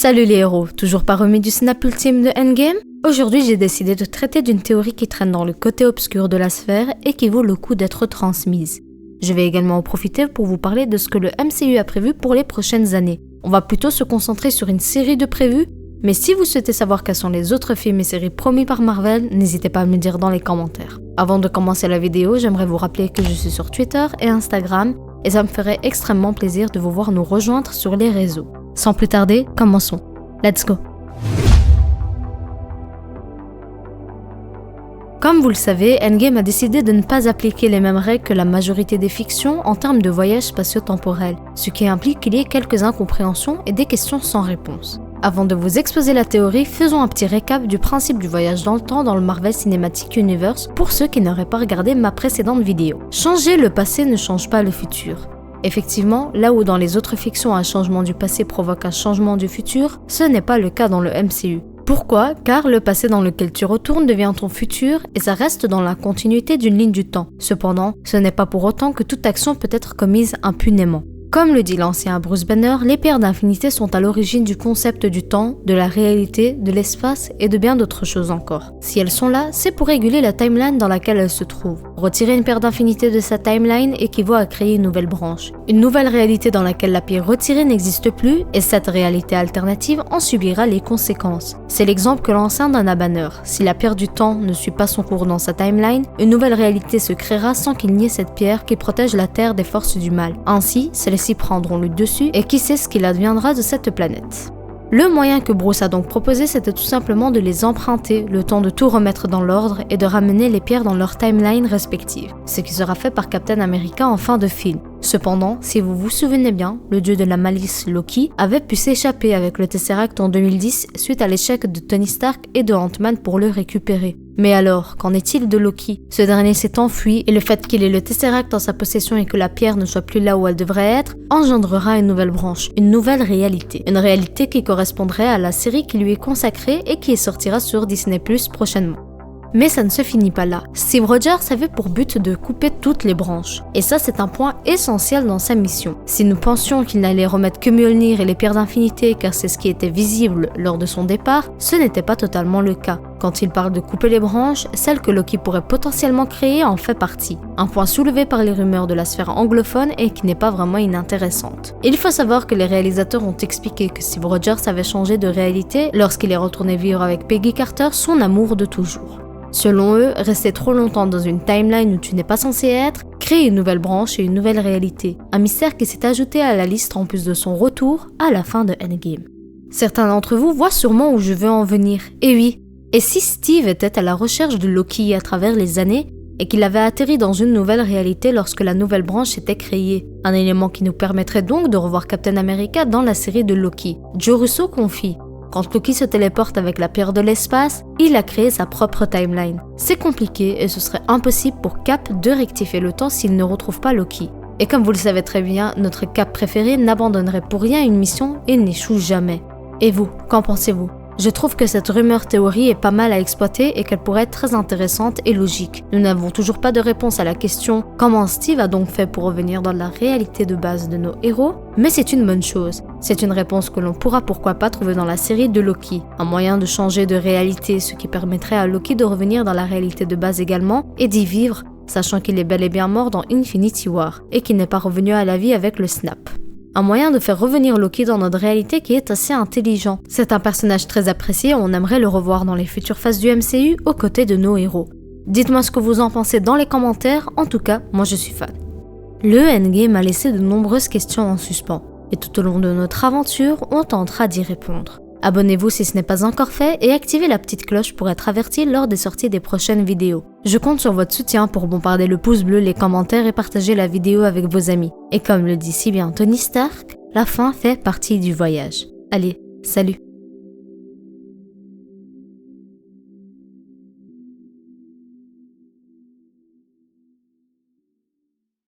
Salut les héros, toujours pas remis du snap ultime de Endgame? Aujourd'hui j'ai décidé de traiter d'une théorie qui traîne dans le côté obscur de la sphère et qui vaut le coup d'être transmise. Je vais également en profiter pour vous parler de ce que le MCU a prévu pour les prochaines années. On va plutôt se concentrer sur une série de prévus, mais si vous souhaitez savoir quels sont les autres films et séries promis par Marvel, n'hésitez pas à me le dire dans les commentaires. Avant de commencer la vidéo, j'aimerais vous rappeler que je suis sur Twitter et Instagram, et ça me ferait extrêmement plaisir de vous voir nous rejoindre sur les réseaux. Sans plus tarder, commençons. Let's go! Comme vous le savez, Endgame a décidé de ne pas appliquer les mêmes règles que la majorité des fictions en termes de voyage spatio-temporel, ce qui implique qu'il y ait quelques incompréhensions et des questions sans réponse. Avant de vous exposer la théorie, faisons un petit récap du principe du voyage dans le temps dans le Marvel Cinematic Universe pour ceux qui n'auraient pas regardé ma précédente vidéo. Changer le passé ne change pas le futur. Effectivement, là où dans les autres fictions un changement du passé provoque un changement du futur, ce n'est pas le cas dans le MCU. Pourquoi? Car le passé dans lequel tu retournes devient ton futur et ça reste dans la continuité d'une ligne du temps. Cependant, ce n'est pas pour autant que toute action peut être commise impunément. Comme le dit l'ancien Bruce Banner, les pierres d'infinité sont à l'origine du concept du temps, de la réalité, de l'espace et de bien d'autres choses encore. Si elles sont là, c'est pour réguler la timeline dans laquelle elles se trouvent. Retirer une pierre d'infinité de sa timeline équivaut à créer une nouvelle branche. Une nouvelle réalité dans laquelle la pierre retirée n'existe plus et cette réalité alternative en subira les conséquences. C'est l'exemple que l'on enseigne d'un Banner. Si la pierre du temps ne suit pas son cours dans sa timeline, une nouvelle réalité se créera sans qu'il n'y ait cette pierre qui protège la Terre des forces du mal. Ainsi, celles-ci prendront le dessus et qui sait ce qu'il adviendra de cette planète. Le moyen que Bruce a donc proposé, c'était tout simplement de les emprunter, le temps de tout remettre dans l'ordre et de ramener les pierres dans leur timeline respective, ce qui sera fait par Captain America en fin de film. Cependant, si vous vous souvenez bien, le dieu de la malice Loki avait pu s'échapper avec le Tesseract en 2010 suite à l'échec de Tony Stark et de Ant-Man pour le récupérer. Mais alors, qu'en est-il de Loki? Ce dernier s'est enfui et le fait qu'il ait le Tesseract en sa possession et que la pierre ne soit plus là où elle devrait être, engendrera une nouvelle branche, une nouvelle réalité. Une réalité qui correspondrait à la série qui lui est consacrée et qui sortira sur Disney+ prochainement. Mais ça ne se finit pas là. Steve Rogers avait pour but de couper toutes les branches. Et ça, c'est un point essentiel dans sa mission. Si nous pensions qu'il n'allait remettre que Mjolnir et les pierres d'infinité, car c'est ce qui était visible lors de son départ, ce n'était pas totalement le cas. Quand il parle de couper les branches, celle que Loki pourrait potentiellement créer en fait partie. Un point soulevé par les rumeurs de la sphère anglophone et qui n'est pas vraiment inintéressante. Il faut savoir que les réalisateurs ont expliqué que Steve Rogers avait changé de réalité lorsqu'il est retourné vivre avec Peggy Carter, son amour de toujours. Selon eux, rester trop longtemps dans une timeline où tu n'es pas censé être, crée une nouvelle branche et une nouvelle réalité. Un mystère qui s'est ajouté à la liste en plus de son retour à la fin de Endgame. Certains d'entre vous voient sûrement où je veux en venir. Et oui, et si Steve était à la recherche de Loki à travers les années et qu'il avait atterri dans une nouvelle réalité lorsque la nouvelle branche était créée? Un élément qui nous permettrait donc de revoir Captain America dans la série de Loki. Joe Russo confie: quand Loki se téléporte avec la pierre de l'espace, il a créé sa propre timeline. C'est compliqué et ce serait impossible pour Cap de rectifier le temps s'il ne retrouve pas Loki. Et comme vous le savez très bien, notre Cap préféré n'abandonnerait pour rien une mission et n'échoue jamais. Et vous, qu'en pensez-vous? Je trouve que cette rumeur théorie est pas mal à exploiter et qu'elle pourrait être très intéressante et logique. Nous n'avons toujours pas de réponse à la question comment Steve a donc fait pour revenir dans la réalité de base de nos héros, mais c'est une bonne chose. C'est une réponse que l'on pourra pourquoi pas trouver dans la série de Loki. Un moyen de changer de réalité, ce qui permettrait à Loki de revenir dans la réalité de base également et d'y vivre, sachant qu'il est bel et bien mort dans Infinity War et qu'il n'est pas revenu à la vie avec le snap. Un moyen de faire revenir Loki dans notre réalité qui est assez intelligent. C'est un personnage très apprécié et on aimerait le revoir dans les futures phases du MCU aux côtés de nos héros. Dites-moi ce que vous en pensez dans les commentaires, en tout cas, moi je suis fan. Le Endgame a laissé de nombreuses questions en suspens, et tout au long de notre aventure, on tentera d'y répondre. Abonnez-vous si ce n'est pas encore fait et activez la petite cloche pour être averti lors des sorties des prochaines vidéos. Je compte sur votre soutien pour bombarder le pouce bleu, les commentaires et partager la vidéo avec vos amis. Et comme le dit si bien Tony Stark, la fin fait partie du voyage. Allez, salut!